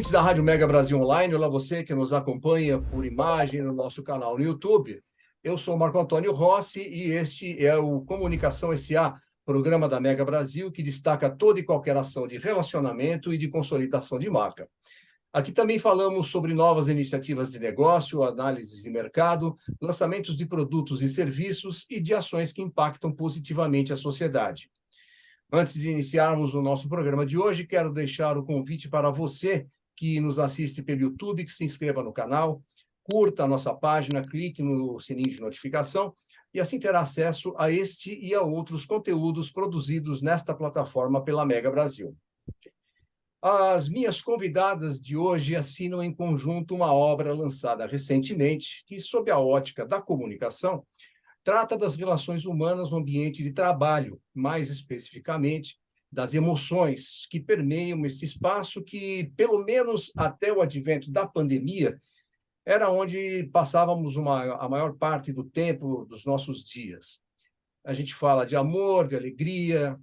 Ouvintes da Rádio Mega Brasil Online, olá você que nos acompanha por imagem no nosso canal no YouTube. Eu sou Marco Antônio Rossi e este é o Comunicação S.A., programa da Mega Brasil que destaca toda e qualquer ação de relacionamento e de consolidação de marca. Aqui também falamos sobre novas iniciativas de negócio, análises de mercado, lançamentos de produtos e serviços e de ações que impactam positivamente a sociedade. Antes de iniciarmos o nosso programa de hoje, quero deixar o convite para você que nos assiste pelo YouTube, que se inscreva no canal, curta a nossa página, clique no sininho de notificação e assim terá acesso a este e a outros conteúdos produzidos nesta plataforma pela Mega Brasil. As minhas convidadas de hoje assinam em conjunto uma obra lançada recentemente, que, sob a ótica da comunicação, trata das relações humanas no ambiente de trabalho, mais especificamente das emoções que permeiam esse espaço que, pelo menos até o advento da pandemia, era onde passávamos a maior parte do tempo dos nossos dias. A gente fala de amor, de alegria,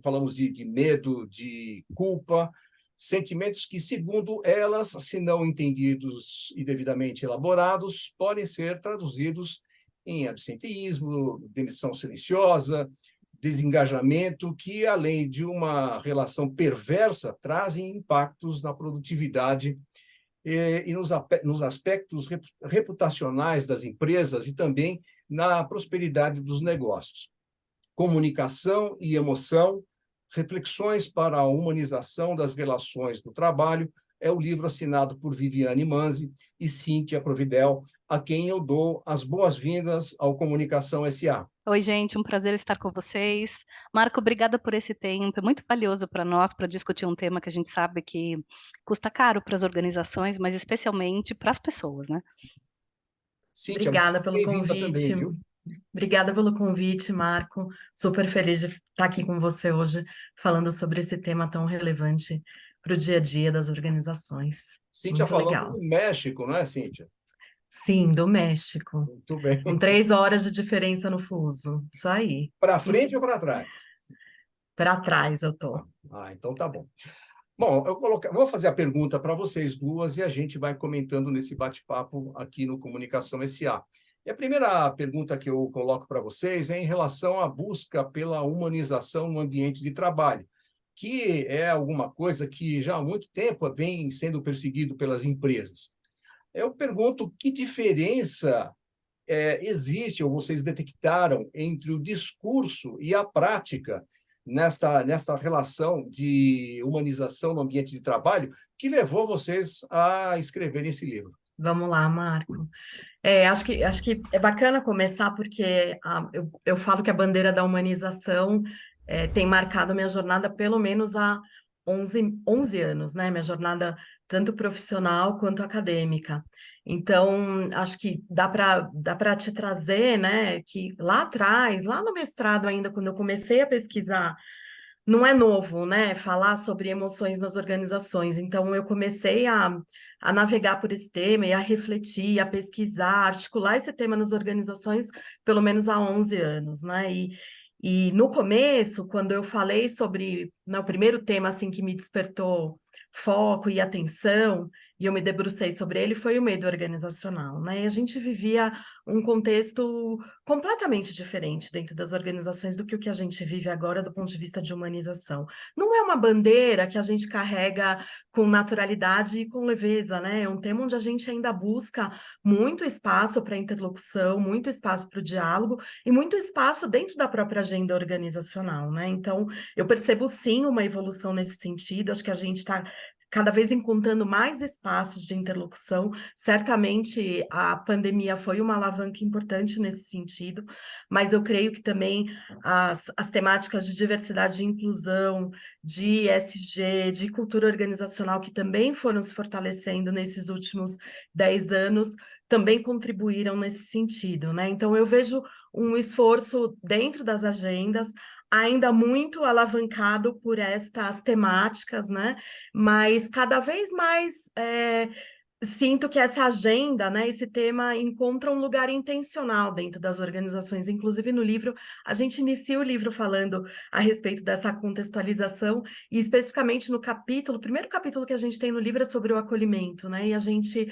falamos de medo, de culpa, sentimentos que, segundo elas, se não entendidos e devidamente elaborados, podem ser traduzidos em absenteísmo, demissão silenciosa, desengajamento, que, além de uma relação perversa, trazem impactos na produtividade e nos aspectos reputacionais das empresas e também na prosperidade dos negócios. Comunicação e emoção, reflexões para a humanização das relações do trabalho, é o livro assinado por Viviane Manzi e Cíntia Providel, a quem eu dou as boas-vindas ao Comunicação S.A. Oi, gente, um prazer estar com vocês. Marco, obrigada por esse tempo, é muito valioso para nós, para discutir um tema que a gente sabe que custa caro para as organizações, mas especialmente para as pessoas, né? Cíntia, Obrigada pelo bem-vinda convite. também, viu? Obrigada pelo convite, Marco. Super feliz de estar aqui com você hoje, falando sobre esse tema tão relevante para o dia a dia das organizações. Cíntia Muito falando legal. do México, não é, Cíntia? Sim, do México. Muito bem. Com 3 horas de diferença no fuso. Isso aí. Para frente ou para trás? Para trás eu tô. Então tá bom. Bom, vou fazer a pergunta para vocês duas e a gente vai comentando nesse bate-papo aqui no Comunicação S.A. E a primeira pergunta que eu coloco para vocês é em relação à busca pela humanização no ambiente de trabalho, que é alguma coisa que já há muito tempo vem sendo perseguido pelas empresas. Eu pergunto que diferença existe, ou vocês detectaram, entre o discurso e a prática nesta relação de humanização no ambiente de trabalho que levou vocês a escreverem esse livro. Vamos lá, Marco. Acho que é bacana começar porque eu falo que a bandeira da humanização tem marcado minha jornada pelo menos há 11 anos, né? Minha jornada tanto profissional quanto acadêmica. Então, acho que dá para te trazer, né, que lá atrás, lá no mestrado ainda, quando eu comecei a pesquisar, não é novo, né, falar sobre emoções nas organizações. Então, eu comecei a navegar por esse tema e a refletir, a pesquisar, a articular esse tema nas organizações pelo menos há 11 anos, né? E no começo, quando eu falei sobre, né, o primeiro tema assim que me despertou foco e atenção, e eu me debrucei sobre ele, foi o medo organizacional, né? E a gente vivia um contexto completamente diferente dentro das organizações do que o que a gente vive agora do ponto de vista de humanização. Não é uma bandeira que a gente carrega com naturalidade e com leveza, né? É um tema onde a gente ainda busca muito espaço para interlocução, muito espaço para o diálogo e muito espaço dentro da própria agenda organizacional, né? Então, eu percebo sim uma evolução nesse sentido, acho que a gente está cada vez encontrando mais espaços de interlocução. Certamente a pandemia foi uma alavanca importante nesse sentido, mas eu creio que também as temáticas de diversidade e inclusão, de ESG, de cultura organizacional, que também foram se fortalecendo nesses últimos 10 anos, também contribuíram nesse sentido, né? Então, eu vejo um esforço dentro das agendas, ainda muito alavancado por estas temáticas, né? Mas cada vez mais sinto que essa agenda, né, esse tema encontra um lugar intencional dentro das organizações. Inclusive, no livro, a gente inicia o livro falando a respeito dessa contextualização, e especificamente no capítulo, o primeiro capítulo que a gente tem no livro é sobre o acolhimento, né? E a gente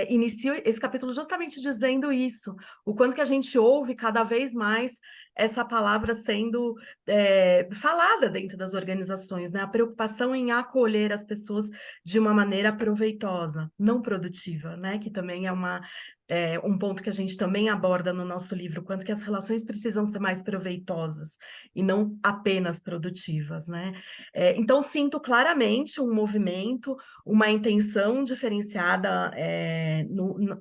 inicia esse capítulo justamente dizendo isso, o quanto que a gente ouve cada vez mais essa palavra sendo falada dentro das organizações, né? A preocupação em acolher as pessoas de uma maneira proveitosa, não produtiva, né? Que também é um ponto que a gente também aborda no nosso livro, quanto que as relações precisam ser mais proveitosas e não apenas produtivas, né? Então, sinto claramente um movimento, uma intenção diferenciada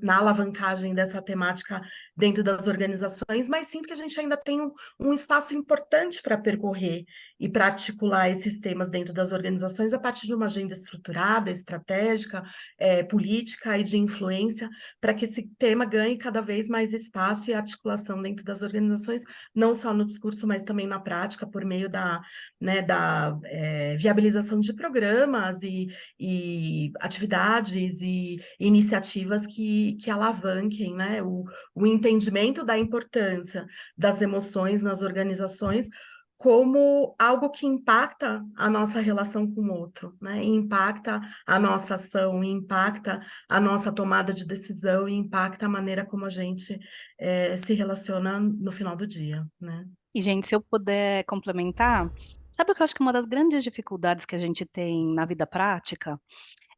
na alavancagem dessa temática dentro das organizações, mas sinto que a gente ainda tem um espaço importante para percorrer e para articular esses temas dentro das organizações a partir de uma agenda estruturada, estratégica, política e de influência, para que esse tema ganhe cada vez mais espaço e articulação dentro das organizações, não só no discurso, mas também na prática, por meio da viabilização de programas e atividades e iniciativas que alavanquem, né, o entendimento da importância das emoções nas organizações como algo que impacta a nossa relação com o outro, né? E impacta a nossa ação, e impacta a nossa tomada de decisão, e impacta a maneira como a gente se relaciona no final do dia, né? E, gente, se eu puder complementar, sabe o que eu acho que uma das grandes dificuldades que a gente tem na vida prática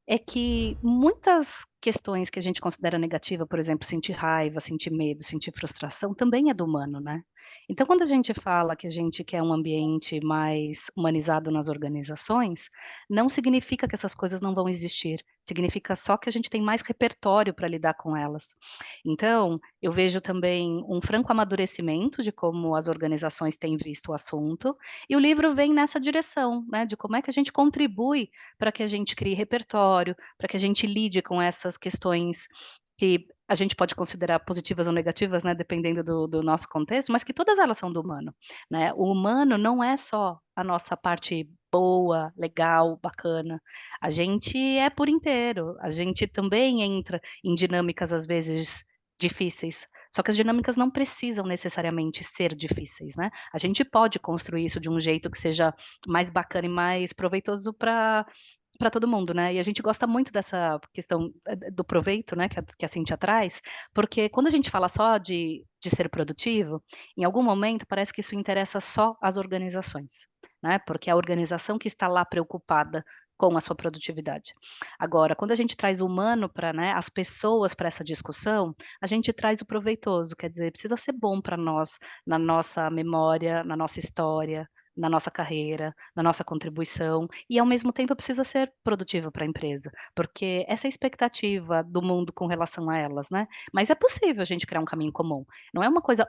é que muitas questões que a gente considera negativa, por exemplo, sentir raiva, sentir medo, sentir frustração, também é do humano, né? Então, quando a gente fala que a gente quer um ambiente mais humanizado nas organizações, não significa que essas coisas não vão existir, significa só que a gente tem mais repertório para lidar com elas. Então, eu vejo também um franco amadurecimento de como as organizações têm visto o assunto, e o livro vem nessa direção, né, de como é que a gente contribui para que a gente crie repertório, para que a gente lide com essas questões que a gente pode considerar positivas ou negativas, né, dependendo do nosso contexto, mas que todas elas são do humano, né? O humano não é só a nossa parte boa, legal, bacana. A gente é por inteiro. A gente também entra em dinâmicas às vezes difíceis. Só que as dinâmicas não precisam necessariamente ser difíceis, né? A gente pode construir isso de um jeito que seja mais bacana e mais proveitoso para todo mundo, né? E a gente gosta muito dessa questão do proveito, né? Que a Cíntia traz, porque quando a gente fala só de ser produtivo, em algum momento parece que isso interessa só às organizações, né? Porque é a organização que está lá preocupada com a sua produtividade. Agora, quando a gente traz o humano para, né, as pessoas para essa discussão, a gente traz o proveitoso, quer dizer, precisa ser bom para nós, na nossa memória, na nossa história, na nossa carreira, na nossa contribuição, e ao mesmo tempo precisa ser produtivo para a empresa, porque essa é a expectativa do mundo com relação a elas, né? Mas é possível a gente criar um caminho comum. Não é uma coisa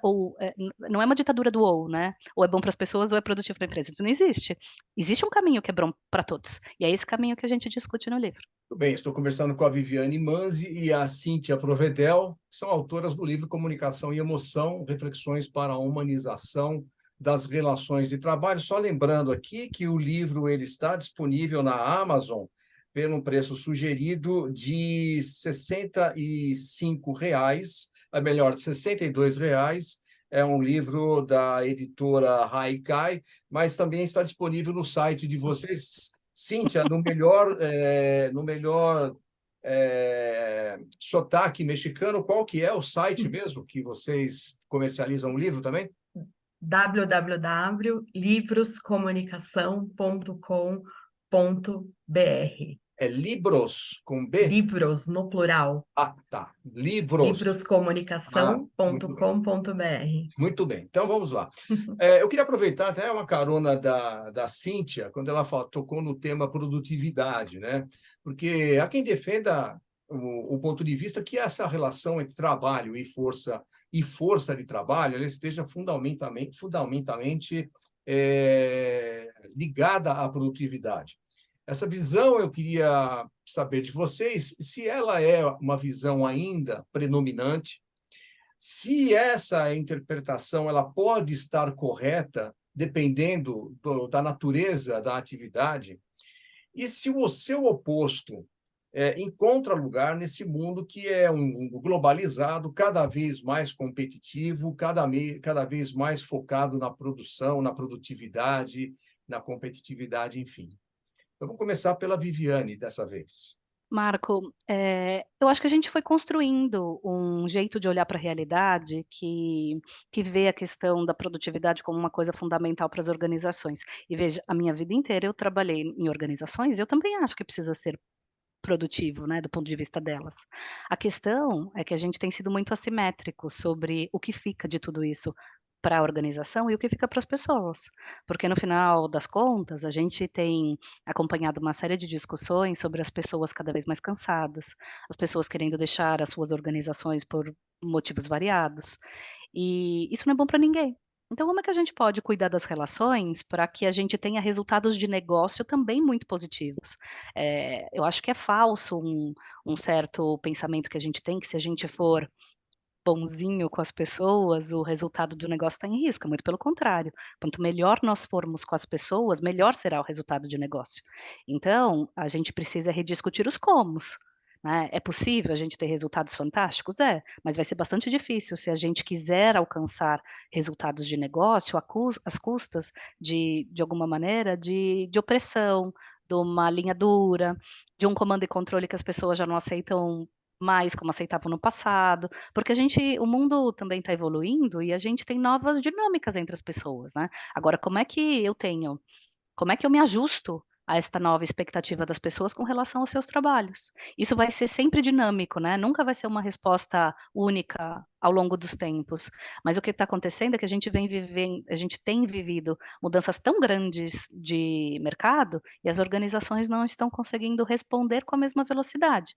não é uma ditadura do ou, né? Ou é bom para as pessoas ou é produtivo para a empresa. Isso não existe. Existe um caminho que é bom para todos. E é esse caminho que a gente discute no livro. Tudo bem, estou conversando com a Viviane Manzi e a Cíntia Provedel, que são autoras do livro Comunicação e Emoção, Reflexões para a Humanização das Relações de Trabalho. Só lembrando aqui que o livro ele está disponível na Amazon pelo um preço sugerido de R$ 65, melhor, de R$ 62. É um livro da editora Haikai, mas também está disponível no site de vocês. Cíntia, no melhor sotaque mexicano, qual que é o site mesmo que vocês comercializam o livro também? www.livroscomunicação.com.br. É Libros, com B? Livros, no plural. Ah, tá. Livros. Muito bem. Livroscomunicação.com.br. Muito bem. Então, vamos lá. Eu queria aproveitar até uma carona da Cíntia, quando ela tocou no tema produtividade, né? Porque há quem defenda o ponto de vista que essa relação entre trabalho e força de trabalho ela esteja fundamentalmente ligada à produtividade. Essa visão eu queria saber de vocês se ela é uma visão ainda predominante, se essa interpretação ela pode estar correta dependendo da natureza da atividade, e se o seu oposto encontra lugar nesse mundo que é um mundo globalizado, cada vez mais competitivo, cada vez mais focado na produção, na produtividade, na competitividade, enfim. Eu vou começar pela Viviane dessa vez. Marco, eu acho que a gente foi construindo um jeito de olhar para a realidade que vê a questão da produtividade como uma coisa fundamental para as organizações. E veja, a minha vida inteira eu trabalhei em organizações e eu também acho que precisa ser produtivo, né, do ponto de vista delas. A questão é que a gente tem sido muito assimétrico sobre o que fica de tudo isso para a organização e o que fica para as pessoas, porque no final das contas a gente tem acompanhado uma série de discussões sobre as pessoas cada vez mais cansadas, as pessoas querendo deixar as suas organizações por motivos variados, e isso não é bom para ninguém. Então, como é que a gente pode cuidar das relações para que a gente tenha resultados de negócio também muito positivos? Eu acho que é falso um certo pensamento que a gente tem, que se a gente for bonzinho com as pessoas, o resultado do negócio está em risco, é muito pelo contrário. Quanto melhor nós formos com as pessoas, melhor será o resultado de negócio. Então, a gente precisa rediscutir os comos, né. É possível a gente ter resultados fantásticos? É, mas vai ser bastante difícil se a gente quiser alcançar resultados de negócio às custas de alguma maneira, de opressão, de uma linha dura, de um comando e controle que as pessoas já não aceitam mais como aceitavam no passado, porque o mundo também está evoluindo e a gente tem novas dinâmicas entre as pessoas, né. Agora como é que eu me ajusto a esta nova expectativa das pessoas com relação aos seus trabalhos? Isso vai ser sempre dinâmico, né, nunca vai ser uma resposta única ao longo dos tempos. Mas o que está acontecendo é que a gente tem vivido mudanças tão grandes de mercado e as organizações não estão conseguindo responder com a mesma velocidade.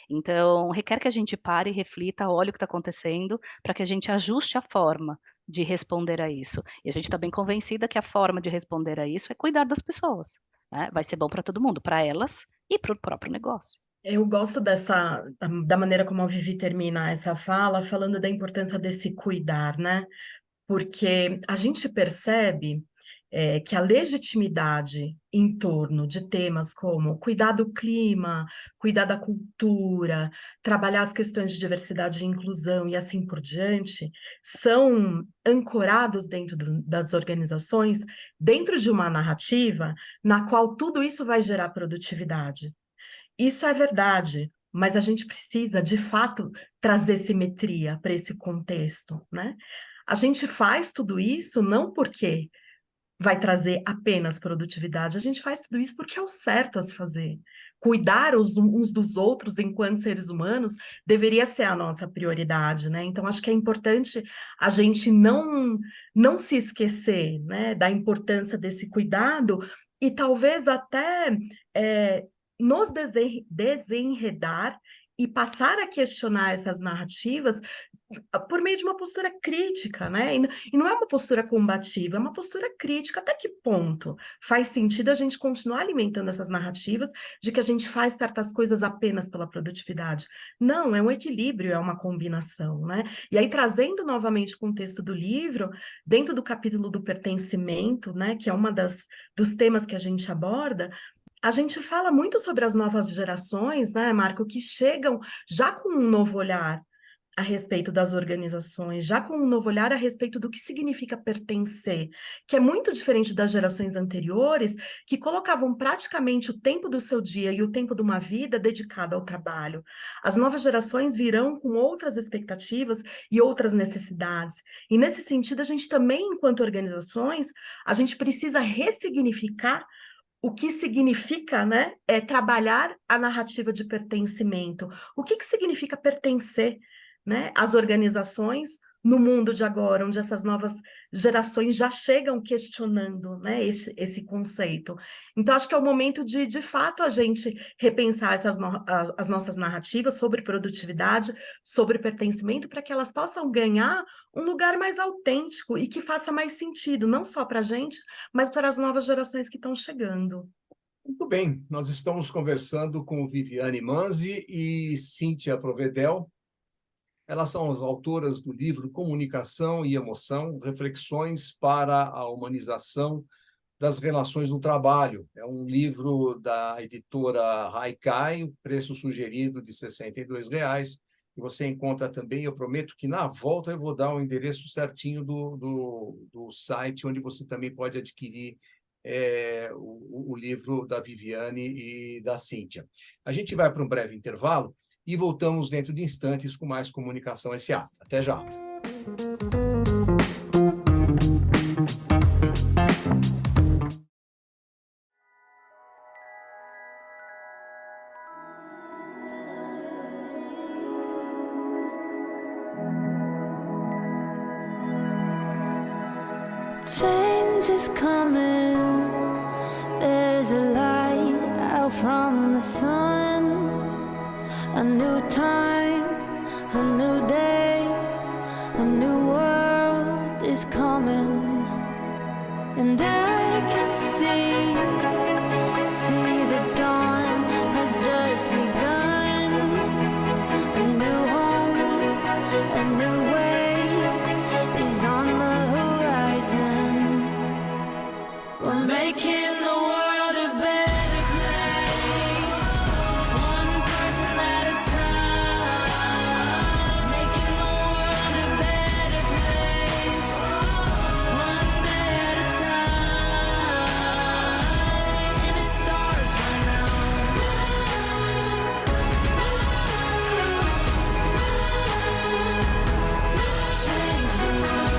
Então, requer que a gente pare, reflita, olhe o que está acontecendo, para que a gente ajuste a forma de responder a isso. E a gente está bem convencida que a forma de responder a isso é cuidar das pessoas, né, vai ser bom para todo mundo, para elas e para o próprio negócio. Eu gosto da maneira como a Vivi termina essa fala, falando da importância desse cuidar, né? Porque a gente percebe que a legitimidade em torno de temas como cuidar do clima, cuidar da cultura, trabalhar as questões de diversidade e inclusão e assim por diante, são ancorados dentro das organizações, dentro de uma narrativa na qual tudo isso vai gerar produtividade. Isso é verdade, mas a gente precisa, de fato, trazer simetria para esse contexto, né? A gente faz tudo isso não porque vai trazer apenas produtividade, a gente faz tudo isso porque é o certo a se fazer. Cuidar uns dos outros enquanto seres humanos deveria ser a nossa prioridade, né? Então, acho que é importante a gente não se esquecer, né, da importância desse cuidado e talvez até nos desenredar e passar a questionar essas narrativas por meio de uma postura crítica, né? E não é uma postura combativa, é uma postura crítica. Até que ponto faz sentido a gente continuar alimentando essas narrativas de que a gente faz certas coisas apenas pela produtividade? Não, é um equilíbrio, é uma combinação, né? E aí, trazendo novamente o contexto do livro, dentro do capítulo do pertencimento, né, que é dos temas que a gente aborda, a gente fala muito sobre as novas gerações, né, Marco, que chegam já com um novo olhar a respeito das organizações, já com um novo olhar a respeito do que significa pertencer, que é muito diferente das gerações anteriores, que colocavam praticamente o tempo do seu dia e o tempo de uma vida dedicado ao trabalho. As novas gerações virão com outras expectativas e outras necessidades. E nesse sentido, a gente também, enquanto organizações, a gente precisa ressignificar o que significa, né, trabalhar a narrativa de pertencimento. O que significa pertencer, né, às organizações no mundo de agora, onde essas novas gerações já chegam questionando, né, esse conceito. Então, acho que é o momento de fato, a gente repensar as nossas narrativas sobre produtividade, sobre pertencimento, para que elas possam ganhar um lugar mais autêntico e que faça mais sentido, não só para a gente, mas para as novas gerações que estão chegando. Muito bem, nós estamos conversando com Viviane Manzi e Cíntia Provedel. Elas são as autoras do livro Comunicação e Emoção, Reflexões para a Humanização das Relações no Trabalho. É um livro da editora Haikai, o preço sugerido de R$ 62. E você encontra também, eu prometo que na volta eu vou dar o endereço certinho do site, onde você também pode adquirir o livro da Viviane e da Cíntia. A gente vai para um breve intervalo e voltamos dentro de instantes com mais Comunicação S.A. Até já! Change is coming. There's a light out from the sun. A new time, a new day, a new world is coming. And I can see the dawn has just begun. A new home, a new way is on the horizon. We're making the world a better place, one person at a time. Making the world a better place, one day at a time. And it starts right now. Change the world.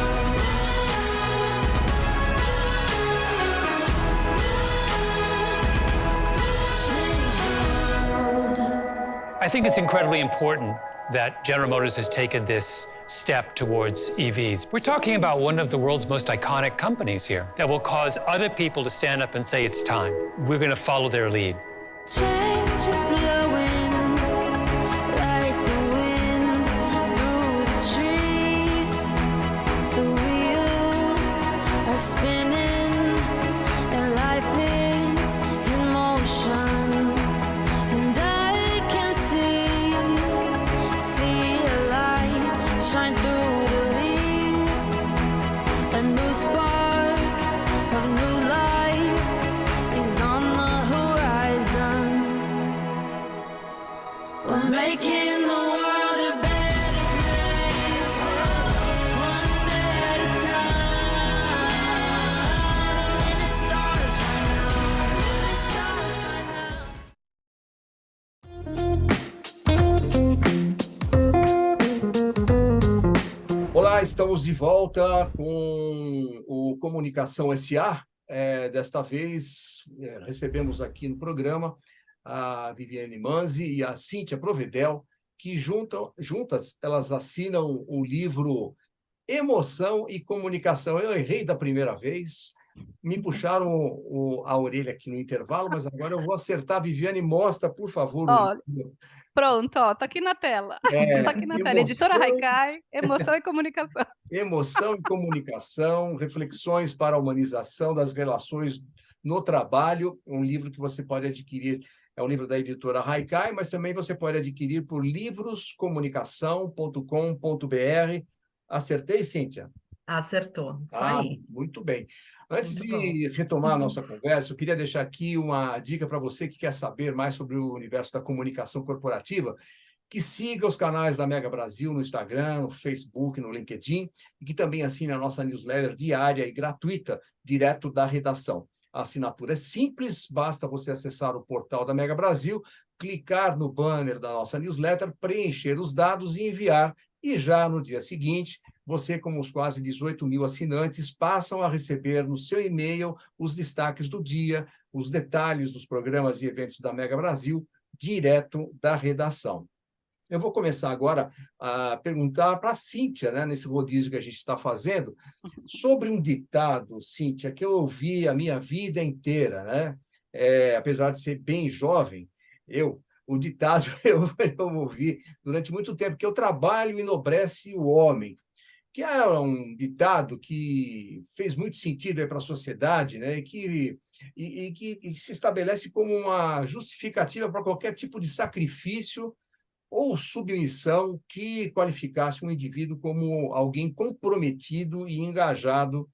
I think it's incredibly important that General Motors has taken this step towards EVs. We're talking about one of the world's most iconic companies here that will cause other people to stand up and say it's time. We're going to follow their lead. Change is blowing like the wind through the trees. The wheels are spinning and life is in motion. And I can see a light shine through the leaves. A new spark of new life is on the horizon. We're making the world a better place, one day at a time. And it starts right now. It starts right now. Olá, estamos de volta com o Comunicação S.A. Desta vez, recebemos aqui no programa a Viviane Manzi e a Cíntia Provedel, que juntas elas assinam o livro Emoção e Comunicação. Eu errei da primeira vez, me puxaram a orelha aqui no intervalo, mas agora eu vou acertar. Viviane, mostra, por favor, o Ó, livro. Pronto, ó, tá aqui na tela. Tá aqui na tela. Editora Haikai, Emoção e Comunicação. Emoção e Comunicação, reflexões para a humanização das relações no trabalho, um livro que você pode adquirir, é um livro da editora Haikai, mas também você pode adquirir por livroscomunicação.com.br. Acertei, Cíntia? Acertou, isso aí. Muito bem. Antes Muito de retomar a nossa conversa, eu queria deixar aqui uma dica para você que quer saber mais sobre o universo da comunicação corporativa, que siga os canais da Mega Brasil no Instagram, no Facebook, no LinkedIn, e que também assine a nossa newsletter diária e gratuita, direto da redação. A assinatura é simples, basta você acessar o portal da Mega Brasil, clicar no banner da nossa newsletter, preencher os dados e enviar. E já no dia seguinte, você, como os quase 18 mil assinantes, passam a receber no seu e-mail os destaques do dia, os detalhes dos programas e eventos da Mega Brasil, direto da redação. Eu vou começar agora a perguntar para a Cíntia, né, nesse rodízio que a gente está fazendo, sobre um ditado, Cíntia, que eu ouvi a minha vida inteira, né? Apesar de ser bem jovem, o ditado eu ouvi durante muito tempo, que o trabalho enobrece o homem, que é um ditado que fez muito sentido para a sociedade, né? Que se estabelece como uma justificativa para qualquer tipo de sacrifício ou submissão que qualificasse um indivíduo como alguém comprometido e engajado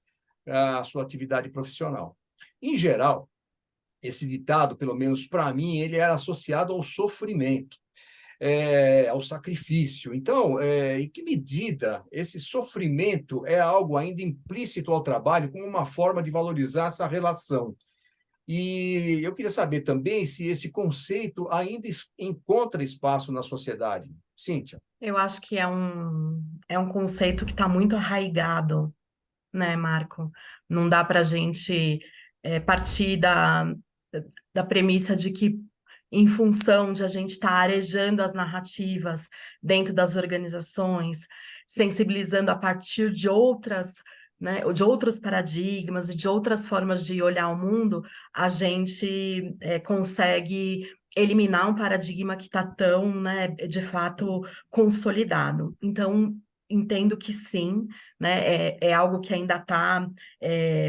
à sua atividade profissional. Em geral, esse ditado, pelo menos para mim, ele era associado ao sofrimento, ao sacrifício. Então, em que medida esse sofrimento é algo ainda implícito ao trabalho como uma forma de valorizar essa relação? E eu queria saber também se esse conceito ainda encontra espaço na sociedade. Cíntia. Eu acho que é um conceito que está muito arraigado, né, Marco? Não dá para a gente partir da premissa de que, em função de a gente estar arejando as narrativas dentro das organizações, sensibilizando a partir de outras, né, de outros paradigmas e de outras formas de olhar o mundo, a gente consegue eliminar um paradigma que está tão, né, de fato, consolidado. Então, entendo que sim, né, é algo que ainda está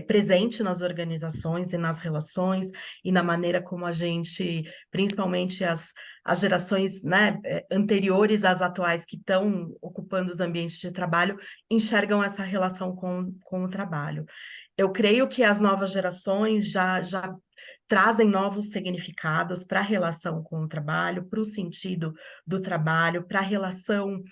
presente nas organizações e nas relações e na maneira como a gente, principalmente as gerações, né, anteriores às atuais que estão ocupando os ambientes de trabalho, enxergam essa relação com o trabalho. Eu creio que as novas gerações já trazem novos significados para a relação com o trabalho, para o sentido do trabalho, para a relação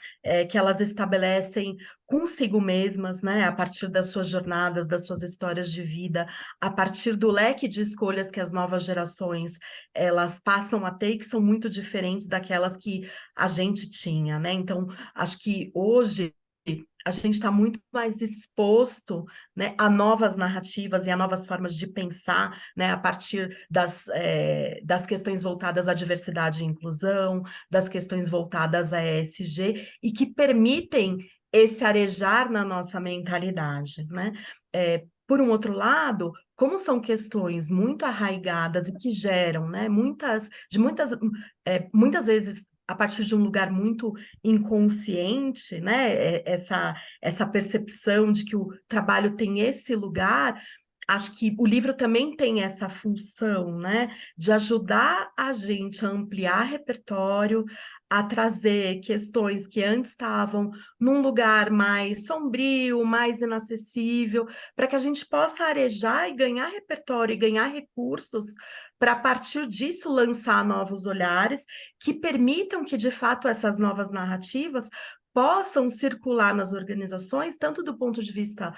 que elas estabelecem consigo mesmas, né, a partir das suas jornadas, das suas histórias de vida, a partir do leque de escolhas que as novas gerações elas passam a ter, que são muito diferentes daquelas que a gente tinha, né? Então, acho que hoje a gente está muito mais exposto, né, a novas narrativas e a novas formas de pensar, né, a partir das questões voltadas à diversidade e inclusão, das questões voltadas à ESG, e que permitem esse arejar na nossa mentalidade, né? Por um outro lado, como são questões muito arraigadas e que geram, né, muitas vezes a partir de um lugar muito inconsciente, né, essa percepção de que o trabalho tem esse lugar, acho que o livro também tem essa função, né, de ajudar a gente a ampliar repertório, a trazer questões que antes estavam num lugar mais sombrio, mais inacessível, para que a gente possa arejar e ganhar repertório e ganhar recursos para, a partir disso, lançar novos olhares que permitam que, de fato, essas novas narrativas possam circular nas organizações, tanto do ponto de vista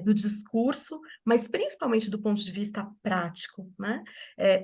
do discurso, mas principalmente do ponto de vista prático, né?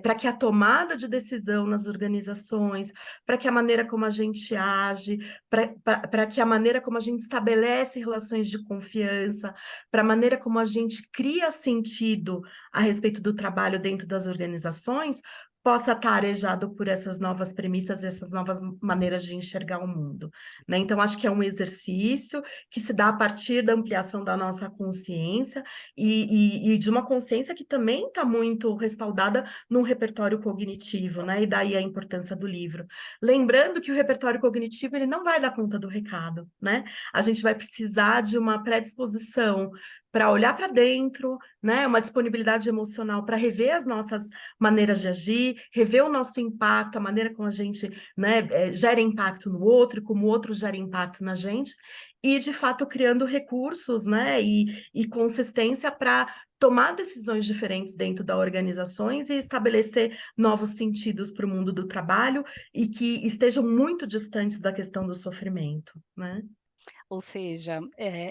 Para que a tomada de decisão nas organizações, para que a maneira como a gente age, para que a maneira como a gente estabelece relações de confiança, para a maneira como a gente cria sentido a respeito do trabalho dentro das organizações, possa estar arejado por essas novas premissas, essas novas maneiras de enxergar o mundo, né? Então, acho que é um exercício que se dá a partir da ampliação da nossa consciência e de uma consciência que também está muito respaldada num repertório cognitivo, né? E daí a importância do livro. Lembrando que o repertório cognitivo, ele não vai dar conta do recado, né? A gente vai precisar de uma predisposição para olhar para dentro, né? Uma disponibilidade emocional para rever as nossas maneiras de agir, rever o nosso impacto, a maneira como a gente, né, gera impacto no outro, como o outro gera impacto na gente, e de fato criando recursos, né, e consistência para tomar decisões diferentes dentro das organizações e estabelecer novos sentidos para o mundo do trabalho e que estejam muito distantes da questão do sofrimento, né? Ou seja,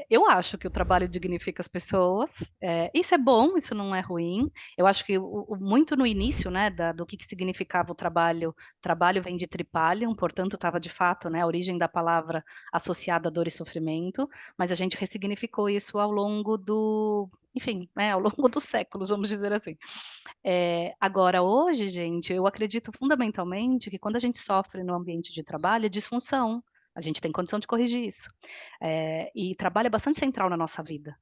eu acho que o trabalho dignifica as pessoas, isso é bom, isso não é ruim. Eu acho que muito no início, né, do que significava o trabalho vem de tripalium, portanto, estava de fato, né, a origem da palavra associada a dor e sofrimento, mas a gente ressignificou isso ao longo enfim, né, ao longo dos séculos, vamos dizer assim. Agora, hoje, gente, eu acredito fundamentalmente que quando a gente sofre no ambiente de trabalho, é disfunção. A gente tem condição de corrigir isso. E trabalho é bastante central na nossa vida.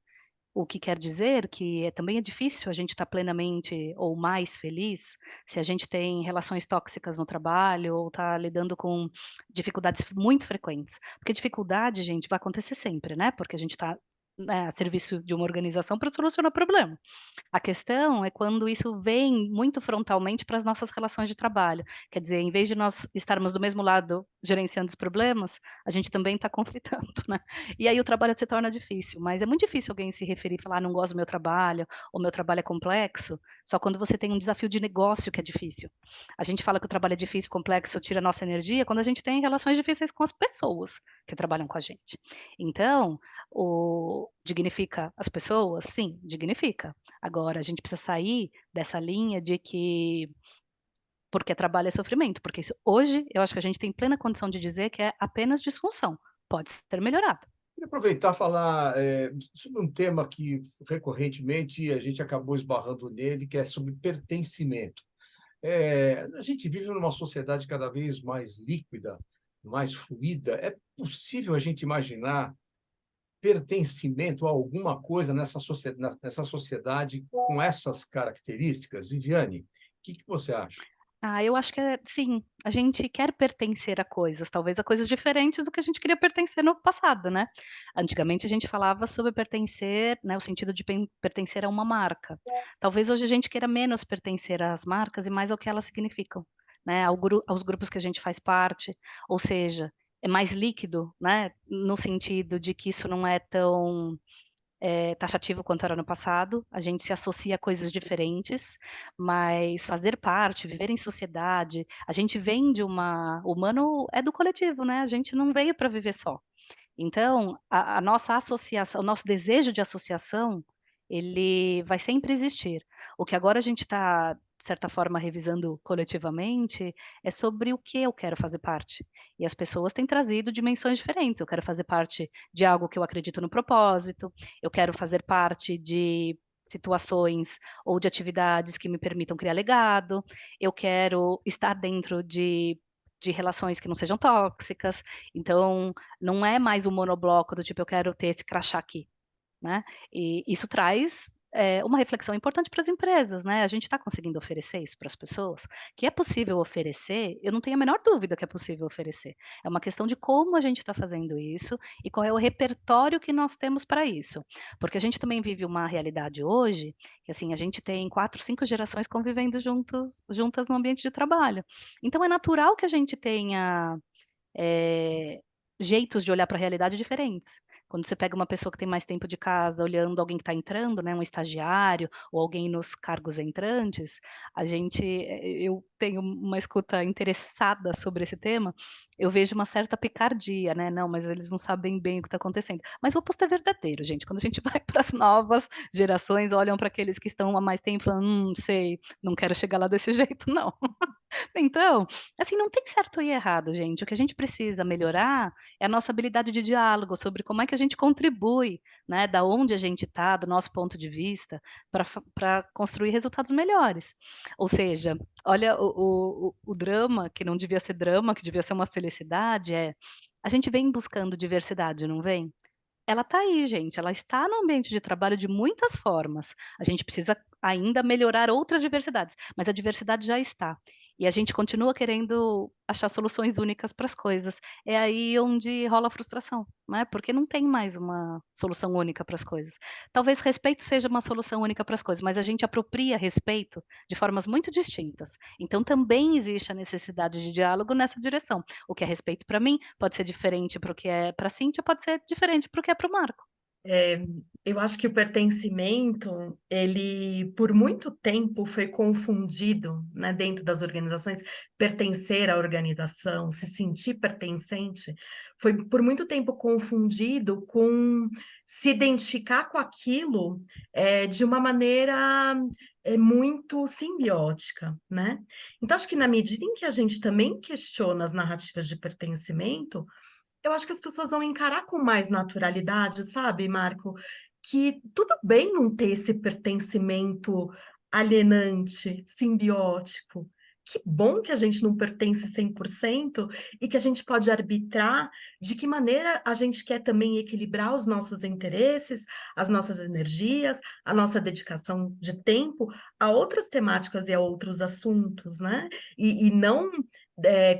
O que quer dizer que também é difícil a gente estar plenamente ou mais feliz se a gente tem relações tóxicas no trabalho ou está lidando com dificuldades muito frequentes. Porque dificuldade, gente, vai acontecer sempre, né? Porque a gente está né, a serviço de uma organização para solucionar o problema. A questão é quando isso vem muito frontalmente para as nossas relações de trabalho. Quer dizer, em vez de nós estarmos do mesmo lado gerenciando os problemas, a gente também está conflitando, né? E aí o trabalho se torna difícil, mas é muito difícil alguém se referir e falar: "Ah, não gosto do meu trabalho", ou "meu trabalho é complexo", só quando você tem um desafio de negócio que é difícil. A gente fala que o trabalho é difícil, complexo, tira a nossa energia, quando a gente tem relações difíceis com as pessoas que trabalham com a gente. Então, o dignifica as pessoas? Sim, dignifica. Agora, a gente precisa sair dessa linha de que porque trabalho é sofrimento, porque isso hoje eu acho que a gente tem plena condição de dizer que é apenas disfunção, pode ser melhorado. Queria aproveitar e falar sobre um tema que recorrentemente a gente acabou esbarrando nele, que é sobre pertencimento. A gente vive numa sociedade cada vez mais líquida, mais fluida. É possível a gente imaginar pertencimento a alguma coisa nessa sociedade com essas características? Viviane, o que você acha? Eu acho que sim, a gente quer pertencer a coisas, talvez a coisas diferentes do que a gente queria pertencer no passado, né. Antigamente a gente falava sobre pertencer, né, o sentido de pertencer a uma marca. Talvez hoje a gente queira menos pertencer às marcas e mais ao que elas significam, né, aos grupos que a gente faz parte, ou seja, é mais líquido, né, no sentido de que isso não é tão taxativo quanto era no passado, a gente se associa a coisas diferentes, mas fazer parte, viver em sociedade, a gente vem de uma o humano é do coletivo, né, a gente não veio para viver só. Então, a nossa associação, o nosso desejo de associação, ele vai sempre existir. O que agora a gente está, de certa forma, revisando coletivamente, é sobre o que eu quero fazer parte. E as pessoas têm trazido dimensões diferentes. Eu quero fazer parte de algo que eu acredito no propósito, eu quero fazer parte de situações ou de atividades que me permitam criar legado, eu quero estar dentro de relações que não sejam tóxicas. Então, não é mais o monobloco do tipo: "Eu quero ter esse crachá aqui", né. E isso traz, uma reflexão importante para as empresas, né. A gente está conseguindo oferecer isso para as pessoas? Que é possível oferecer, eu não tenho a menor dúvida que é possível oferecer. É uma questão de como a gente está fazendo isso e qual é o repertório que nós temos para isso. Porque a gente também vive uma realidade hoje, que assim, a gente tem 4, 5 gerações convivendo juntas no ambiente de trabalho. Então é natural que a gente tenha eh, jeitos de olhar para a realidade diferentes. Quando você pega uma pessoa que tem mais tempo de casa olhando alguém que está entrando, né, um estagiário ou alguém nos cargos entrantes, eu tenho uma escuta interessada sobre esse tema, eu vejo uma certa picardia, né, não, mas eles não sabem bem o que está acontecendo. Mas o oposto é verdadeiro, gente, quando a gente vai para as novas gerações, olham para aqueles que estão há mais tempo e falam: sei, não quero chegar lá desse jeito não". Então, assim, não tem certo e errado, gente. O que a gente precisa melhorar é a nossa habilidade de diálogo sobre como é que a gente contribui, né, da onde a gente está, do nosso ponto de vista, para construir resultados melhores. Ou seja, olha o drama, que não devia ser drama, que devia ser uma felicidade, a gente vem buscando diversidade, não vem? Ela está aí, gente, ela está no ambiente de trabalho de muitas formas. A gente precisa ainda melhorar outras diversidades, mas a diversidade já está. E a gente continua querendo achar soluções únicas para as coisas. É aí onde rola a frustração, né, porque não tem mais uma solução única para as coisas. Talvez respeito seja uma solução única para as coisas, mas a gente apropria respeito de formas muito distintas. Então também existe a necessidade de diálogo nessa direção. O que é respeito para mim pode ser diferente para o que é para a Cíntia, pode ser diferente para o que é para o Marco. Eu acho que o pertencimento, ele por muito tempo foi confundido, né, dentro das organizações, pertencer à organização, se sentir pertencente, foi por muito tempo confundido com se identificar com aquilo, de uma maneira, muito simbiótica, né. Então acho que na medida em que a gente também questiona as narrativas de pertencimento, eu acho que as pessoas vão encarar com mais naturalidade, sabe, Marco? Que tudo bem não ter esse pertencimento alienante, simbiótico. Que bom que a gente não pertence 100% e que a gente pode arbitrar de que maneira a gente quer também equilibrar os nossos interesses, as nossas energias, a nossa dedicação de tempo a outras temáticas e a outros assuntos, né? E não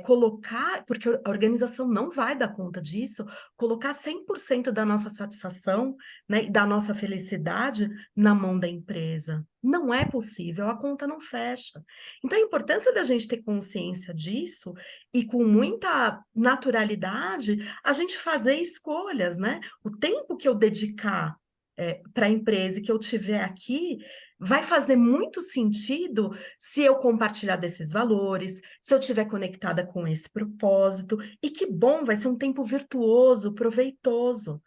colocar, porque a organização não vai dar conta disso, colocar 100% da nossa satisfação, né, e da nossa felicidade na mão da empresa. Não é possível, a conta não fecha. Então, a importância da gente ter consciência disso e com muita naturalidade, a gente fazer escolhas, né? O tempo que eu dedicar para a empresa e que eu tiver aqui vai fazer muito sentido se eu compartilhar desses valores, se eu estiver conectada com esse propósito, e que bom, vai ser um tempo virtuoso, proveitoso.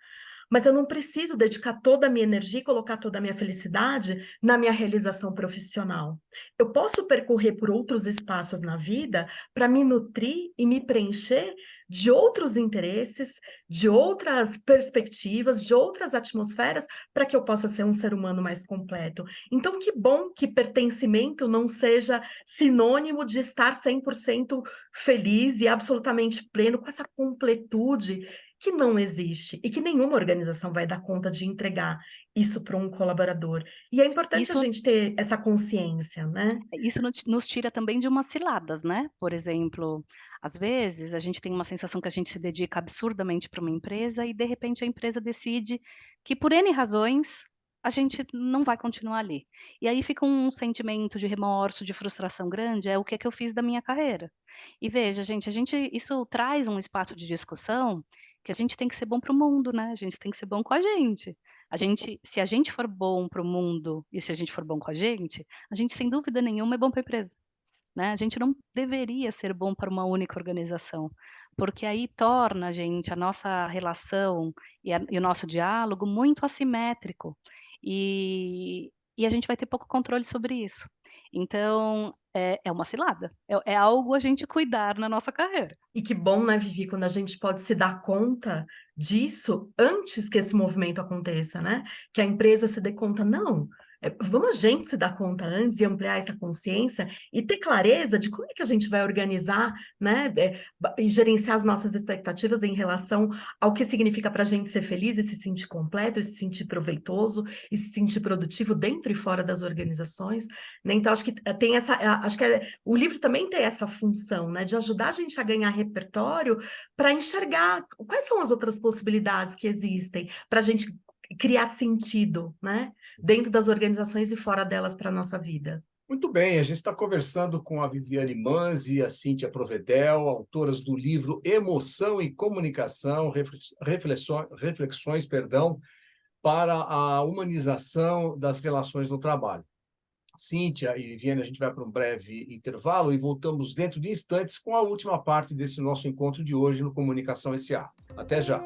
Mas eu não preciso dedicar toda a minha energia e colocar toda a minha felicidade na minha realização profissional. Eu posso percorrer por outros espaços na vida para me nutrir e me preencher de outros interesses, de outras perspectivas, de outras atmosferas, para que eu possa ser um ser humano mais completo. Então, que bom que pertencimento não seja sinônimo de estar 100% feliz e absolutamente pleno com essa completude que não existe e que nenhuma organização vai dar conta de entregar isso para um colaborador. E é importante a Isso gente ter essa consciência, né? Isso nos tira também de umas ciladas, né? Por exemplo, às vezes a gente tem uma sensação que a gente se dedica absurdamente para uma empresa e de repente a empresa decide que por N razões a gente não vai continuar ali. E aí fica um sentimento de remorso, de frustração grande, é o que é que eu fiz da minha carreira. E veja, gente, isso traz um espaço de discussão que a gente tem que ser bom para o mundo, né? A gente tem que ser bom com a gente. Se a gente for bom para o mundo e se a gente for bom com a gente sem dúvida nenhuma é bom para a empresa, né? A gente não deveria ser bom para uma única organização, porque aí torna a nossa relação e o nosso diálogo muito assimétrico e a gente vai ter pouco controle sobre isso. Então, é uma cilada, é algo a gente cuidar na nossa carreira. E que bom, né, Vivi, quando a gente pode se dar conta disso antes que esse movimento aconteça, né? Que a empresa se dê conta, não, vamos a gente se dar conta antes e ampliar essa consciência e ter clareza de como é que a gente vai organizar, né, e gerenciar as nossas expectativas em relação ao que significa para a gente ser feliz e se sentir completo, e se sentir proveitoso e se sentir produtivo dentro e fora das organizações, né? Então, acho que tem o livro também tem essa função, né, de ajudar a gente a ganhar repertório para enxergar quais são as outras possibilidades que existem para a gente criar sentido, né, dentro das organizações e fora delas para a nossa vida. Muito bem, a gente está conversando com a Viviane Manzi e a Cíntia Provedel, autoras do livro Emoção e Comunicação, reflexões, para a humanização das relações no trabalho. Cíntia e Viviane, a gente vai para um breve intervalo e voltamos dentro de instantes com a última parte desse nosso encontro de hoje no Comunicação S.A. Até já!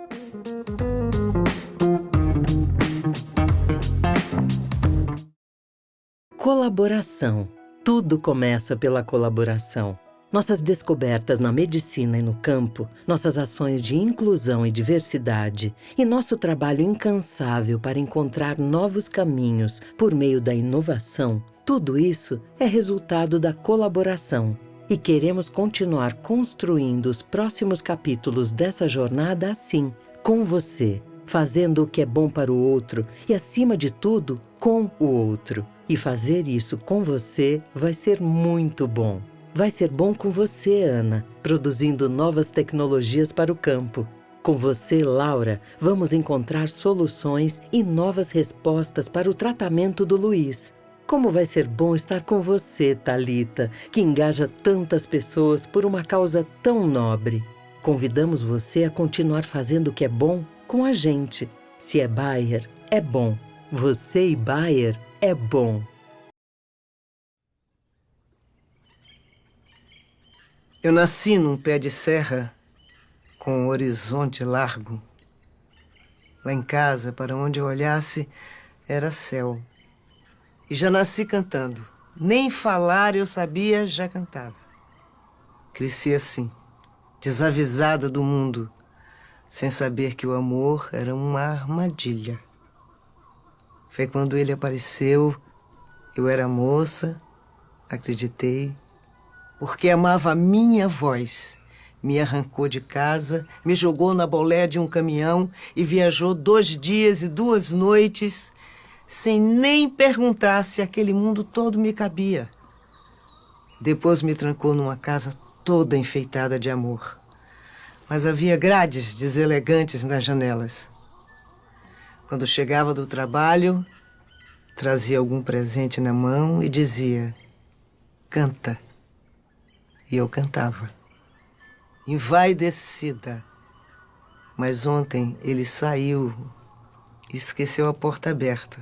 Colaboração. Tudo começa pela colaboração. Nossas descobertas na medicina e no campo, nossas ações de inclusão e diversidade e nosso trabalho incansável para encontrar novos caminhos por meio da inovação, tudo isso é resultado da colaboração. E queremos continuar construindo os próximos capítulos dessa jornada assim, com você, fazendo o que é bom para o outro e, acima de tudo, com o outro. E fazer isso com você vai ser muito bom. Vai ser bom com você, Ana, produzindo novas tecnologias para o campo. Com você, Laura, vamos encontrar soluções e novas respostas para o tratamento do Luiz. Como vai ser bom estar com você, Thalita, que engaja tantas pessoas por uma causa tão nobre. Convidamos você a continuar fazendo o que é bom com a gente. Se é Bayer, é bom. Você e Bayer é bom. Eu nasci num pé de serra com um horizonte largo. Lá em casa, para onde eu olhasse, era céu. E já nasci cantando. Nem falar eu sabia, já cantava. Cresci assim, desavisada do mundo, sem saber que o amor era uma armadilha. Foi quando ele apareceu, eu era moça, acreditei, porque amava a minha voz. Me arrancou de casa, me jogou na bolé de um caminhão e viajou 2 dias e 2 noites, sem nem perguntar se aquele mundo todo me cabia. Depois me trancou numa casa toda enfeitada de amor. Mas havia grades deselegantes nas janelas. Quando chegava do trabalho, trazia algum presente na mão e dizia: canta. E eu cantava. Envaidecida. Mas ontem ele saiu e esqueceu a porta aberta.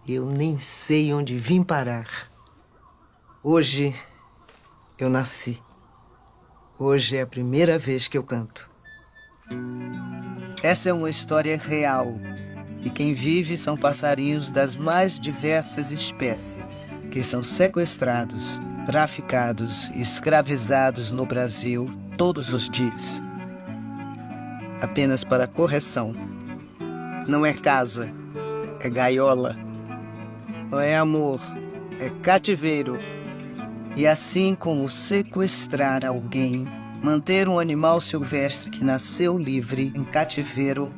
E eu nem sei onde vim parar. Hoje eu nasci. Hoje é a primeira vez que eu canto. Essa é uma história real. E quem vive são passarinhos das mais diversas espécies, que são sequestrados, traficados e escravizados no Brasil todos os dias. Apenas para correção. Não é casa, é gaiola. Não é amor, é cativeiro. E assim como sequestrar alguém, manter um animal silvestre que nasceu livre em cativeiro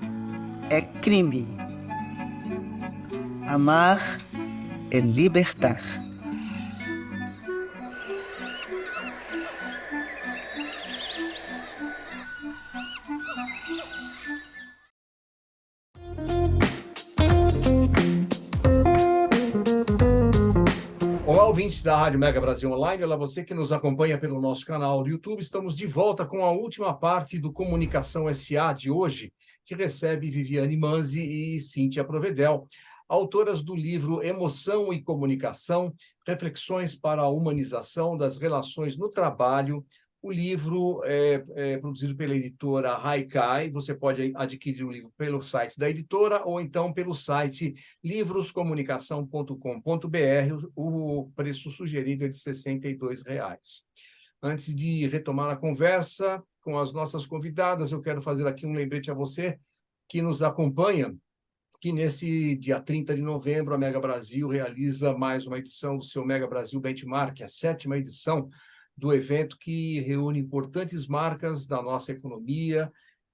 é crime. Amar é libertar. Olá, ouvintes da Rádio Mega Brasil Online. Olá, você que nos acompanha pelo nosso canal do YouTube. Estamos de volta com a última parte do Comunicação SA de hoje, que recebe Viviane Manzi e Cíntia Provedel, autoras do livro Emoção e Comunicação, Reflexões para a Humanização das Relações no Trabalho. O livro é produzido pela editora Haikai. Você pode adquirir o livro pelo site da editora ou então pelo site livroscomunicação.com.br. O preço sugerido é de R$ 62. Antes de retomar a conversa com as nossas convidadas, eu quero fazer aqui um lembrete a você que nos acompanha, que nesse dia 30 de novembro, a Mega Brasil realiza mais uma edição do seu Mega Brasil Benchmark, a 7ª edição do evento que reúne importantes marcas da nossa economia,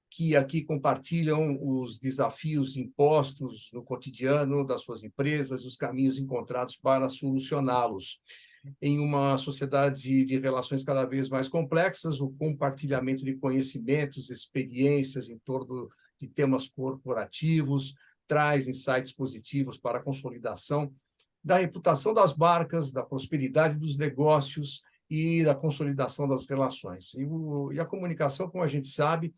que aqui compartilham os desafios impostos no cotidiano das suas empresas, os caminhos encontrados para solucioná-los. Em uma sociedade de relações cada vez mais complexas, o compartilhamento de conhecimentos, experiências em torno de temas corporativos traz insights positivos para a consolidação da reputação das marcas, da prosperidade dos negócios e da consolidação das relações. E a comunicação, como a gente sabe,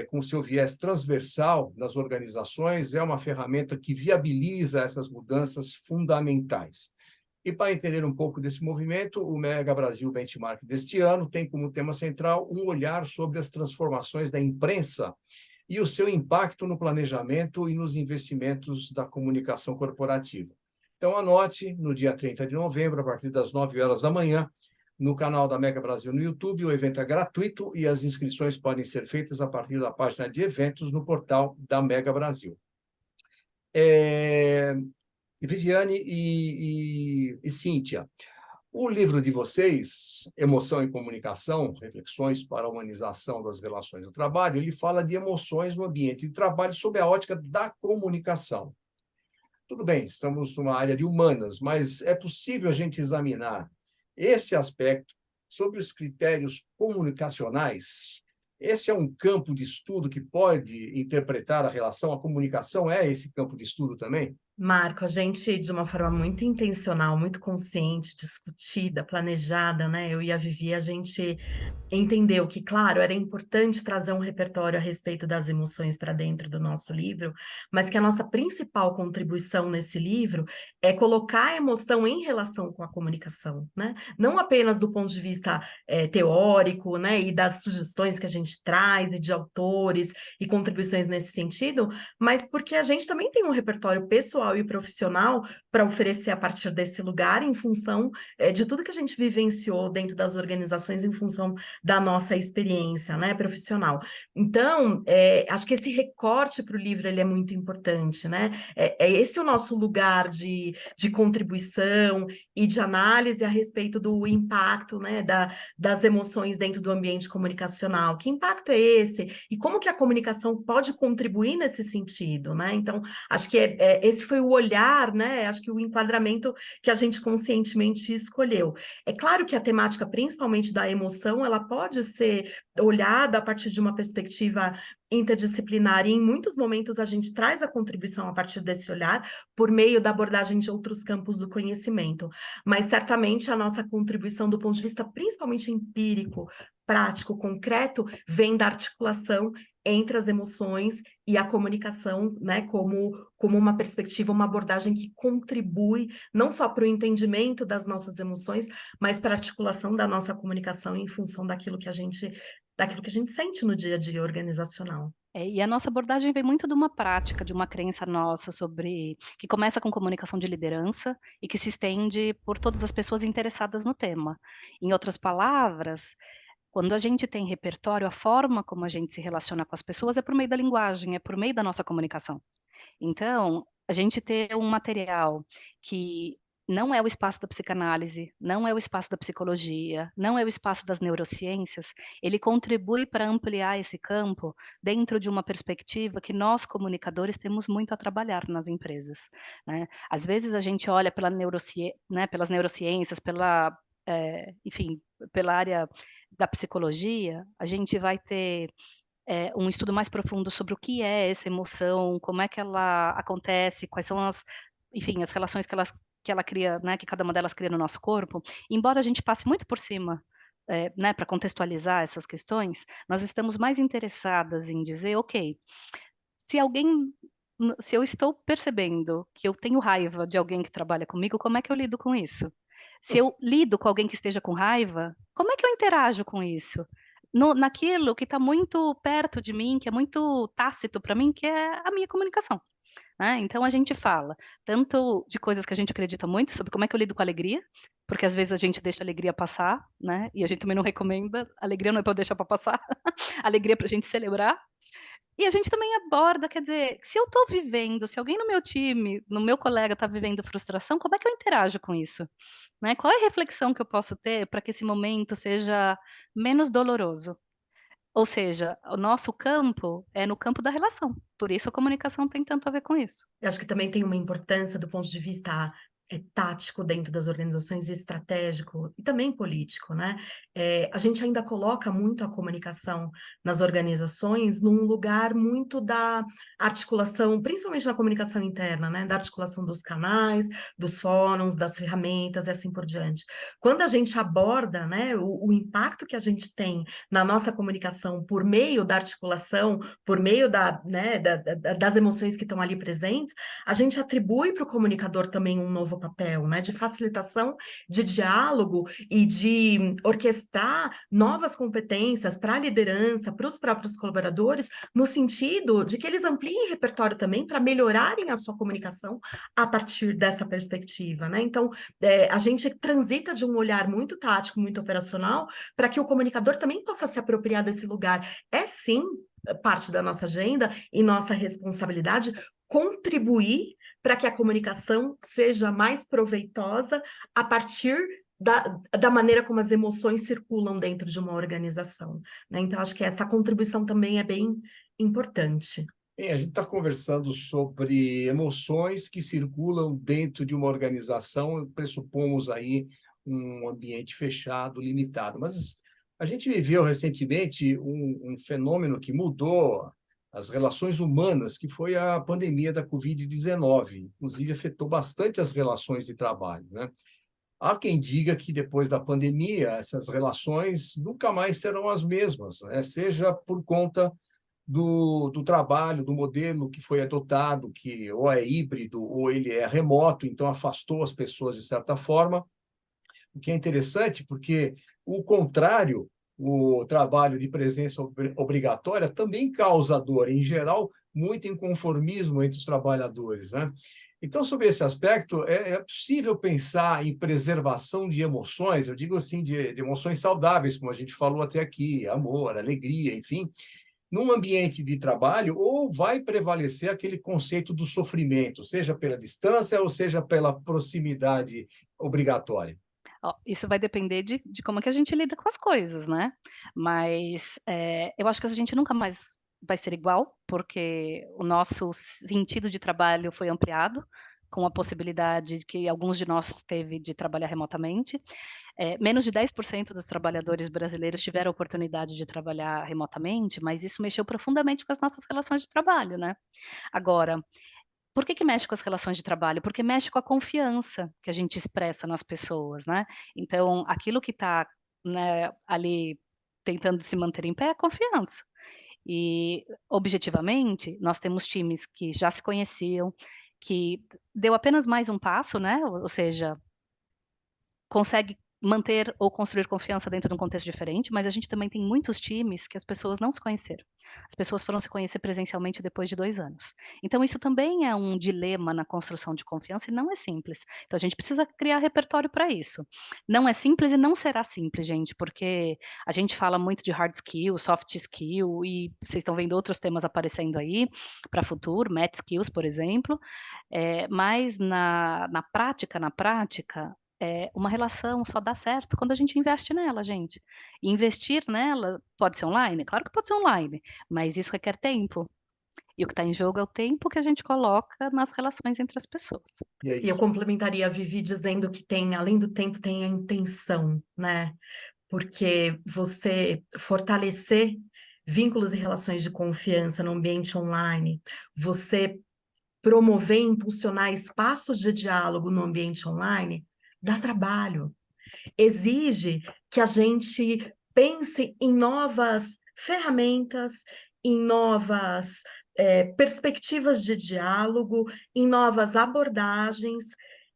com seu viés transversal nas organizações, é uma ferramenta que viabiliza essas mudanças fundamentais. E para entender um pouco desse movimento, o Mega Brasil Benchmark deste ano tem como tema central um olhar sobre as transformações da imprensa e o seu impacto no planejamento e nos investimentos da comunicação corporativa. Então, anote, no dia 30 de novembro, a partir das 9 horas da manhã, no canal da Mega Brasil no YouTube. O evento é gratuito e as inscrições podem ser feitas a partir da página de eventos no portal da Mega Brasil. Viviane e Cíntia, o livro de vocês, Emoção e Comunicação, Reflexões para a Humanização das Relações do Trabalho, ele fala de emoções no ambiente de trabalho sob a ótica da comunicação. Tudo bem, estamos numa área de humanas, mas é possível a gente examinar esse aspecto sobre os critérios comunicacionais? Esse é um campo de estudo que pode interpretar a relação, a comunicação é esse campo de estudo também? Marco, a gente, de uma forma muito intencional, muito consciente, discutida, planejada, né? Eu e a Vivi, a gente entendeu que, claro, era importante trazer um repertório a respeito das emoções para dentro do nosso livro, mas que a nossa principal contribuição nesse livro é colocar a emoção em relação com a comunicação, né? Não apenas do ponto de vista teórico, né? E das sugestões que a gente traz, e de autores, e contribuições nesse sentido, mas porque a gente também tem um repertório pessoal e profissional para oferecer a partir desse lugar, em função de tudo que a gente vivenciou dentro das organizações, em função da nossa experiência, né, profissional. Então, acho que esse recorte para o livro ele é muito importante, né? É esse o nosso lugar de contribuição e de análise a respeito do impacto, né, das emoções dentro do ambiente comunicacional. Que impacto é esse? E como que a comunicação pode contribuir nesse sentido, né? Então, acho que esse foi o olhar, né? Acho que o enquadramento que a gente conscientemente escolheu. É claro que a temática, principalmente da emoção, ela pode ser olhada a partir de uma perspectiva interdisciplinar, e em muitos momentos a gente traz a contribuição a partir desse olhar, por meio da abordagem de outros campos do conhecimento. Mas certamente a nossa contribuição do ponto de vista principalmente empírico, prático, concreto, vem da articulação entre as emoções e a comunicação, né, como uma perspectiva, uma abordagem que contribui não só para o entendimento das nossas emoções, mas para a articulação da nossa comunicação em função daquilo que a gente sente no dia a dia organizacional. E a nossa abordagem vem muito de uma prática, de uma crença nossa sobre que começa com comunicação de liderança e que se estende por todas as pessoas interessadas no tema. Em outras palavras, quando a gente tem repertório, a forma como a gente se relaciona com as pessoas é por meio da linguagem, é por meio da nossa comunicação. Então, a gente ter um material que não é o espaço da psicanálise, não é o espaço da psicologia, não é o espaço das neurociências, ele contribui para ampliar esse campo dentro de uma perspectiva que nós, comunicadores, temos muito a trabalhar nas empresas, né. Às vezes a gente olha pelas neurociências, enfim, pela área da psicologia, a gente vai ter um estudo mais profundo sobre o que é essa emoção, como é que ela acontece, quais são enfim, as relações que ela cria, né, que cada uma delas cria no nosso corpo. Embora a gente passe muito por cima, né, para contextualizar essas questões, nós estamos mais interessadas em dizer: "Ok, se alguém se eu estou percebendo que eu tenho raiva de alguém que trabalha comigo, como é que eu lido com isso? Se eu lido com alguém que esteja com raiva, como é que eu interajo com isso? Naquilo que está muito perto de mim, que é muito tácito para mim, que é a minha comunicação, né. Então a gente fala tanto de coisas que a gente acredita muito, sobre como é que eu lido com a alegria, porque às vezes a gente deixa a alegria passar, né, e a gente também não recomenda, alegria não é para deixar para passar, alegria é para a gente celebrar. E a gente também aborda, quer dizer, se eu estou vivendo, se alguém no meu time, no meu colega está vivendo frustração, como é que eu interajo com isso? Né, qual é a reflexão que eu posso ter para que esse momento seja menos doloroso? Ou seja, o nosso campo é no campo da relação, por isso a comunicação tem tanto a ver com isso. Eu acho que também tem uma importância do ponto de vista tático dentro das organizações e estratégico e também político, né? A gente ainda coloca muito a comunicação nas organizações num lugar muito da articulação, principalmente na comunicação interna, né? Da articulação dos canais, dos fóruns, das ferramentas e assim por diante. Quando a gente aborda, né, o impacto que a gente tem na nossa comunicação por meio da articulação, por meio né, das emoções que estão ali presentes, a gente atribui para o comunicador também um novo papel, né, de facilitação, de diálogo e de orquestrar novas competências para a liderança, para os próprios colaboradores, no sentido de que eles ampliem repertório também para melhorarem a sua comunicação a partir dessa perspectiva, né? Então, a gente transita de um olhar muito tático, muito operacional, para que o comunicador também possa se apropriar desse lugar. É sim parte da nossa agenda e nossa responsabilidade contribuir para que a comunicação seja mais proveitosa a partir da maneira como as emoções circulam dentro de uma organização, né? Então, acho que essa contribuição também é bem importante. A gente está conversando sobre emoções que circulam dentro de uma organização, pressupomos aí um ambiente fechado, limitado, mas a gente viveu recentemente um fenômeno que mudou as relações humanas, que foi a pandemia da Covid-19, inclusive afetou bastante as relações de trabalho, né? Há quem diga que depois da pandemia essas relações nunca mais serão as mesmas, né? Seja por conta do trabalho, do modelo que foi adotado, que ou é híbrido ou ele é remoto, então afastou as pessoas de certa forma, o que é interessante porque o contrário, o trabalho de presença obrigatória também causa dor, em geral, muito inconformismo entre os trabalhadores, né? Então, sobre esse aspecto, é possível pensar em preservação de emoções, eu digo assim, de emoções saudáveis, como a gente falou até aqui, amor, alegria, enfim, num ambiente de trabalho, ou vai prevalecer aquele conceito do sofrimento, seja pela distância ou seja pela proximidade obrigatória? Ó, isso vai depender de como é que a gente lida com as coisas, né. Mas, eu acho que a gente nunca mais vai ser igual, porque o nosso sentido de trabalho foi ampliado, com a possibilidade que alguns de nós teve de trabalhar remotamente. Menos de 10% dos trabalhadores brasileiros tiveram a oportunidade de trabalhar remotamente, mas isso mexeu profundamente com as nossas relações de trabalho, né. Agora, por que que mexe com as relações de trabalho? Porque mexe com a confiança que a gente expressa nas pessoas, né. Então, aquilo que está, né, ali tentando se manter em pé é a confiança. E, objetivamente, nós temos times que já se conheciam, que deu apenas mais um passo, né, ou seja, consegue manter ou construir confiança dentro de um contexto diferente, mas a gente também tem muitos times que as pessoas não se conheceram. As pessoas foram se conhecer presencialmente depois de 2 anos. Então isso também é um dilema na construção de confiança e não é simples. Então a gente precisa criar repertório para isso. Não é simples e não será simples, gente, porque a gente fala muito de hard skill, soft skill e vocês estão vendo outros temas aparecendo aí para futuro, math skills, por exemplo, mas na prática, uma relação só dá certo quando a gente investe nela, gente. E investir nela pode ser online? Claro que pode ser online, mas isso requer tempo. E o que está em jogo é o tempo que a gente coloca nas relações entre as pessoas. E é E eu isso. complementaria a Vivi dizendo que tem, além do tempo, tem a intenção, né? Porque você fortalecer vínculos e relações de confiança no ambiente online, você promover e impulsionar espaços de diálogo no ambiente online, dá trabalho. Exige que a gente pense em novas ferramentas, em novas perspectivas de diálogo, em novas abordagens,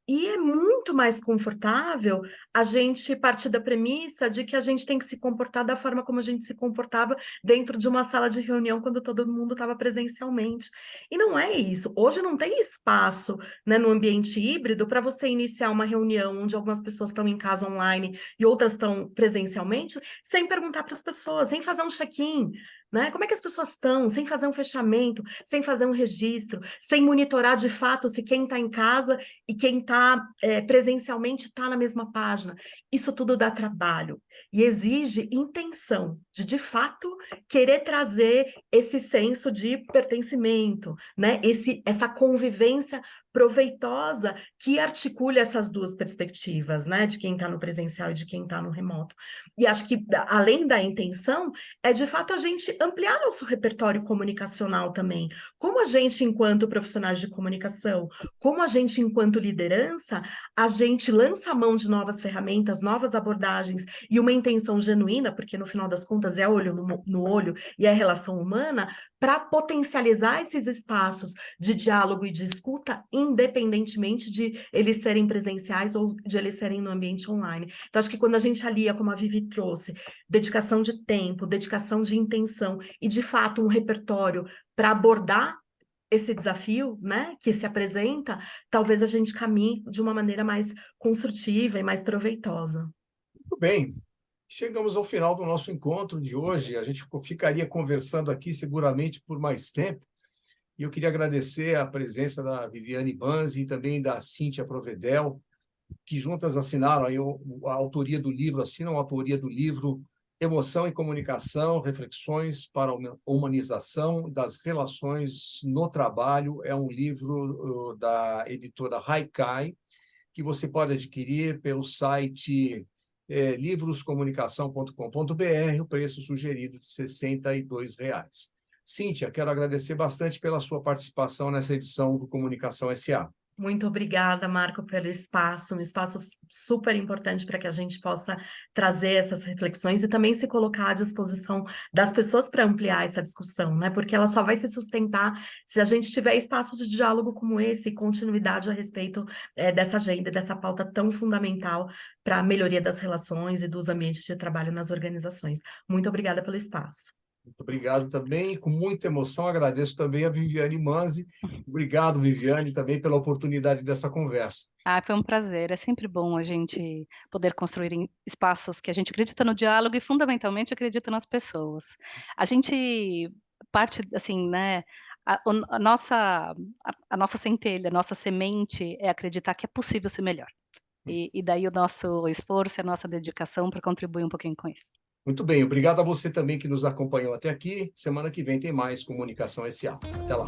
e é muito mais confortável a gente partir da premissa de que a gente tem que se comportar da forma como a gente se comportava dentro de uma sala de reunião quando todo mundo estava presencialmente. E não é isso. Hoje não tem espaço, né, no ambiente híbrido para você iniciar uma reunião onde algumas pessoas estão em casa online e outras estão presencialmente, sem perguntar para as pessoas, sem fazer um check-in, né? Como é que as pessoas estão, sem fazer um fechamento, sem fazer um registro, sem monitorar de fato se quem está em casa e quem está presencialmente está na mesma página. Isso tudo dá trabalho e exige intenção de fato, querer trazer esse senso de pertencimento, né? Essa convivência proveitosa que articule essas duas perspectivas, né? De quem está no presencial e de quem está no remoto. E acho que, além da intenção, é de fato a gente ampliar nosso repertório comunicacional também. Como a gente, enquanto profissionais de comunicação, como a gente, enquanto liderança, a gente lança a mão de novas ferramentas, novas abordagens e uma intenção genuína, porque no final das contas é olho no olho e é relação humana, para potencializar esses espaços de diálogo e de escuta, independentemente de eles serem presenciais ou de eles serem no ambiente online. Então, acho que quando a gente alia, como a Vivi trouxe, dedicação de tempo, dedicação de intenção e, de fato, um repertório para abordar esse desafio, né, que se apresenta, talvez a gente caminhe de uma maneira mais construtiva e mais proveitosa. Muito bem. Chegamos ao final do nosso encontro de hoje. A gente ficaria conversando aqui seguramente por mais tempo. E eu queria agradecer a presença da Viviane Banzi e também da Cíntia Provedel, que juntas assinaram aí a autoria do livro, assinam a autoria do livro Emoção e Comunicação, Reflexões para a Humanização das Relações no Trabalho. É um livro da editora Haikai, que você pode adquirir pelo site livroscomunicação.com.br, o preço sugerido de R$ 62. Cíntia, quero agradecer bastante pela sua participação nessa edição do Comunicação SA. Muito obrigada, Marco, pelo espaço, um espaço super importante para que a gente possa trazer essas reflexões e também se colocar à disposição das pessoas para ampliar essa discussão, né? Porque ela só vai se sustentar se a gente tiver espaços de diálogo como esse e continuidade a respeito dessa agenda e dessa pauta tão fundamental para a melhoria das relações e dos ambientes de trabalho nas organizações. Muito obrigada pelo espaço. Muito obrigado também, com muita emoção, agradeço também a Viviane Manzi. Obrigado, Viviane, também pela oportunidade dessa conversa. Foi um prazer. É sempre bom a gente poder construir espaços que a gente acredita no diálogo e, fundamentalmente, acredita nas pessoas. A gente parte, assim, né? A nossa centelha, a nossa semente é acreditar que é possível ser melhor. E daí o nosso esforço e a nossa dedicação para contribuir um pouquinho com isso. Muito bem, obrigado a você também que nos acompanhou até aqui. Semana que vem tem mais Comunicação SA. Até lá.